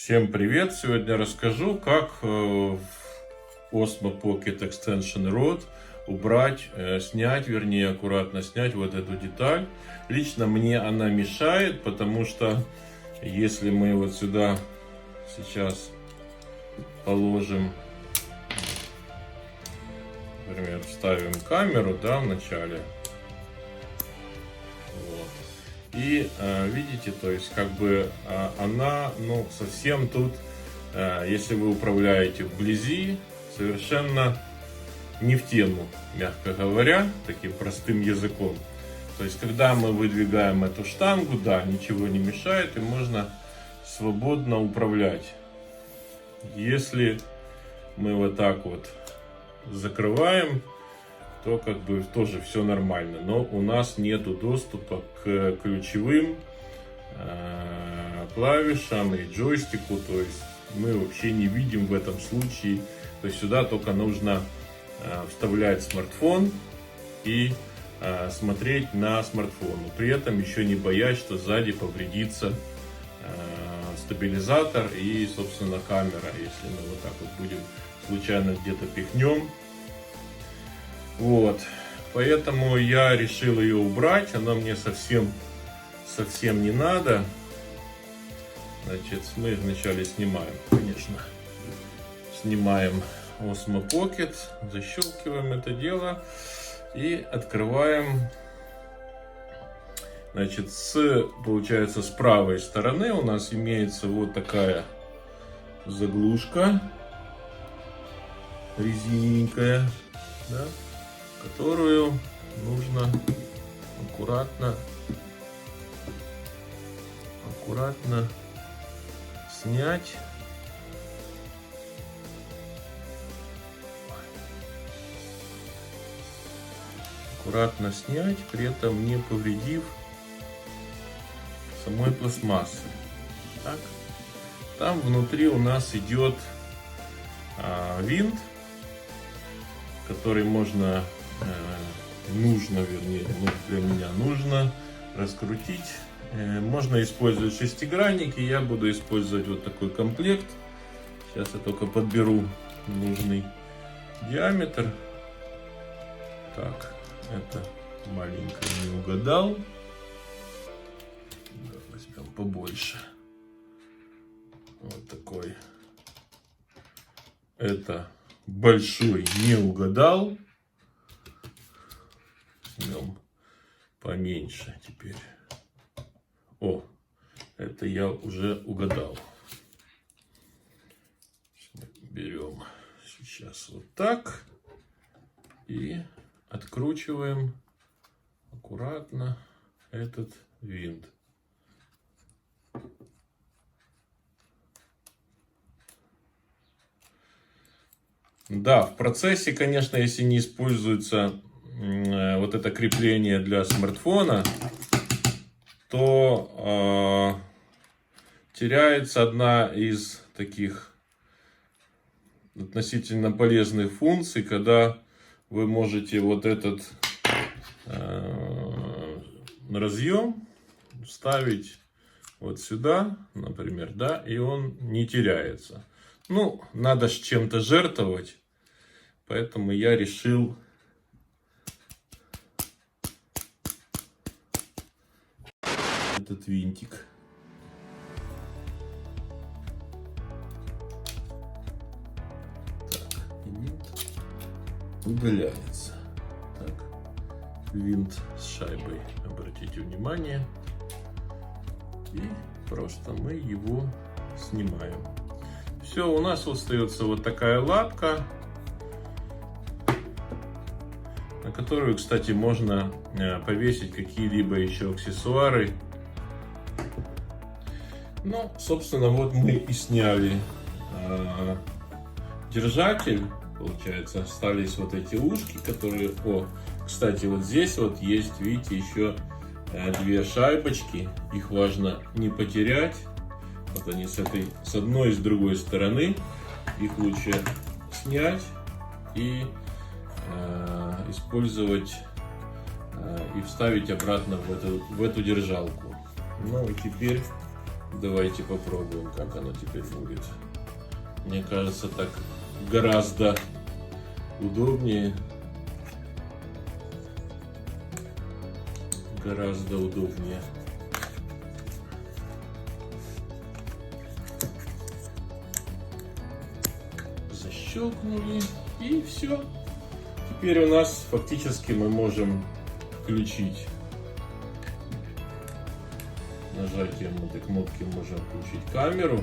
Всем привет! Сегодня расскажу, как в Osmo Pocket Extension Rod убрать, снять, вернее аккуратно снять вот эту деталь. Лично мне она мешает, потому что если мы вот сюда сейчас положим, например, вставим камеру, да, в начале. И видите, то есть как бы она, ну, совсем тут, если вы управляете вблизи, совершенно не в тему, мягко говоря, таким простым языком. То есть когда мы выдвигаем эту штангу, да, ничего не мешает и можно свободно управлять. Если мы вот так вот закрываем, то как бы тоже все нормально, но у нас нету доступа к ключевым клавишам и джойстику, то есть мы вообще не видим в этом случае, то есть сюда только нужно вставлять смартфон и смотреть на смартфон, но при этом еще не боясь, что сзади повредится стабилизатор и, собственно, камера, если мы вот так вот будем случайно где-то пихнем. Вот, поэтому я решил ее убрать, она мне совсем не надо. Значит, мы вначале снимаем, конечно, снимаем Osmo Pocket, защелкиваем это дело и открываем. Значит, получается, с правой стороны у нас имеется вот такая заглушка резиненькая, да, которую нужно аккуратно снять. Аккуратно снять, при этом не повредив самой пластмассы. Так. Там внутри у нас идет винт, который нужно, вернее, для меня нужно раскрутить. Можно использовать шестигранник, и я буду использовать вот такой комплект. Сейчас я только подберу нужный диаметр. Так, это маленькое не угадал. Возьмем побольше. Вот такой. Это большой не угадал. Возьмем поменьше теперь. О, это я уже угадал. Берем сейчас вот так и откручиваем аккуратно этот винт. Да, в процессе, конечно, если не используется вот это крепление для смартфона, то теряется одна из таких относительно полезных функций, когда вы можете вот этот разъем вставить вот сюда, например, да, и он не теряется. Ну, надо ж чем-то жертвовать, поэтому я решил этот винтик. Так, и винт удаляется. Так, винт с шайбой, обратите внимание, и просто мы его снимаем. Все, у нас остается вот такая лапка, на которую, кстати, можно повесить какие-либо еще аксессуары. Ну, собственно, вот мы и сняли держатель. Получается, остались вот эти ушки, которые... О, кстати, вот здесь вот есть, видите, еще две шайбочки. Их важно не потерять. Вот они с одной и с другой стороны. Их лучше снять и использовать и вставить обратно в эту держалку. Ну и теперь Давайте попробуем, как оно теперь будет. Мне кажется, так гораздо удобнее. Гораздо удобнее. Защелкнули, и все. Теперь у нас фактически мы можем включить. Нажатием этой кнопки можем включить камеру.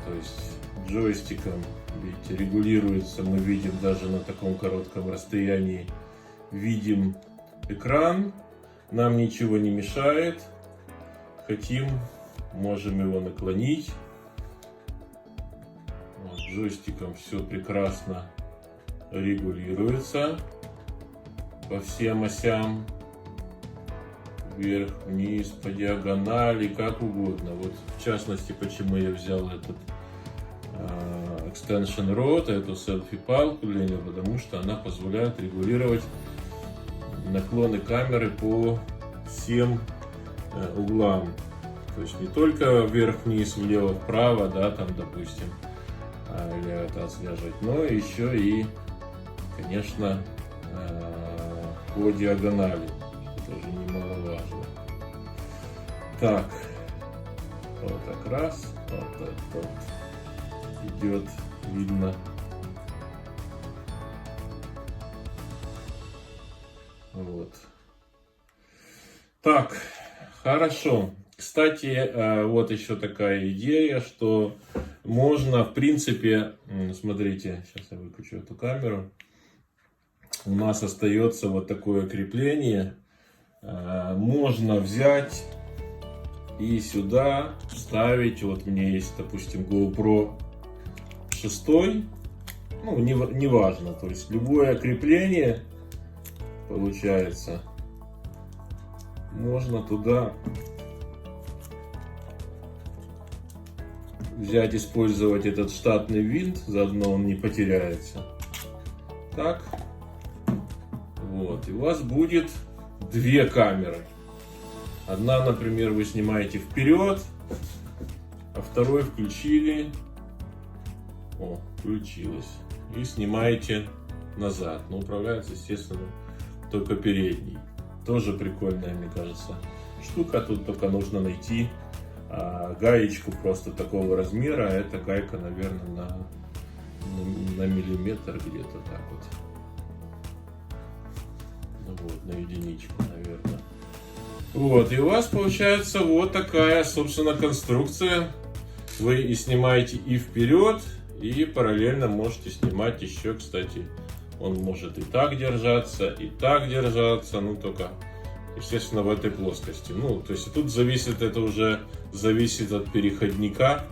То есть джойстиком, видите, регулируется. Мы видим даже на таком коротком расстоянии. Видим экран. Нам ничего не мешает. Хотим, можем его наклонить. Вот, джойстиком все прекрасно регулируется по всем осям. Вверх, вниз, по диагонали, как угодно. Вот в частности, почему я взял этот extension rod, эту селфи-палку, потому что она позволяет регулировать наклоны камеры по всем углам. То есть не только вверх-вниз, влево-вправо, да, там, допустим, или это отслеживать, но еще и, конечно, по диагонали. Тоже немаловажно. Так, вот так раз, вот так вот идет, видно. Вот. Так, хорошо. Кстати, вот еще такая идея, что можно, в принципе, смотрите, сейчас я выключу эту камеру. У нас остается вот такое крепление. Можно взять и сюда вставить. Вот у меня есть, допустим, GoPro 6. Ну, не важно. То есть любое крепление получается. Можно туда взять, использовать этот штатный винт. Заодно он не потеряется. Так. Вот. И у вас будет две камеры. Одна, например, вы снимаете вперед, а второй включили. О, включилось. И снимаете назад. Но управляется, естественно, только передний. Тоже прикольная, мне кажется, штука. Тут только нужно найти гаечку просто такого размера. Эта гайка, наверное, на миллиметр где-то так вот. Вот, на единичку, наверное. Вот, и у вас получается вот такая, собственно, конструкция. Вы и снимаете и вперед, и параллельно можете снимать еще, кстати, он может и так держаться, ну, только, естественно, в этой плоскости. Ну, то есть тут зависит, это уже зависит от переходника,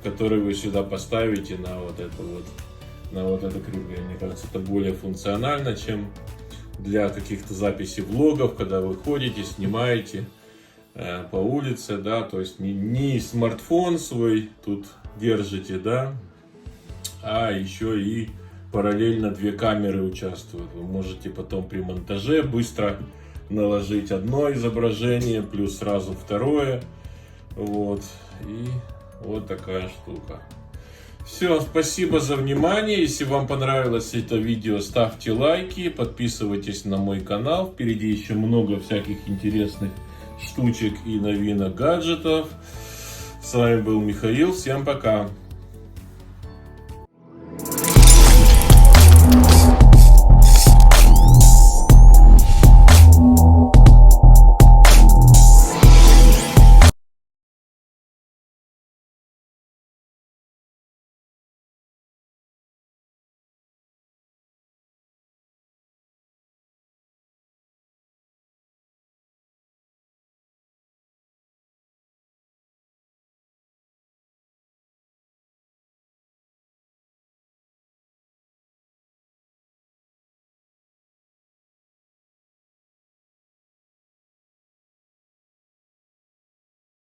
который вы сюда поставите на вот это вот, на вот это крепление. Мне кажется, это более функционально, чем для каких-то записей влогов, когда вы ходите, снимаете по улице, да, то есть не смартфон свой тут держите, да, а еще и параллельно две камеры участвуют. Вы можете потом при монтаже быстро наложить одно изображение, плюс сразу второе, вот, и вот такая штука. Все, спасибо за внимание. Если вам понравилось это видео, ставьте лайки, подписывайтесь на мой канал. Впереди еще много всяких интересных штучек и новинок гаджетов. С вами был Михаил. Всем пока.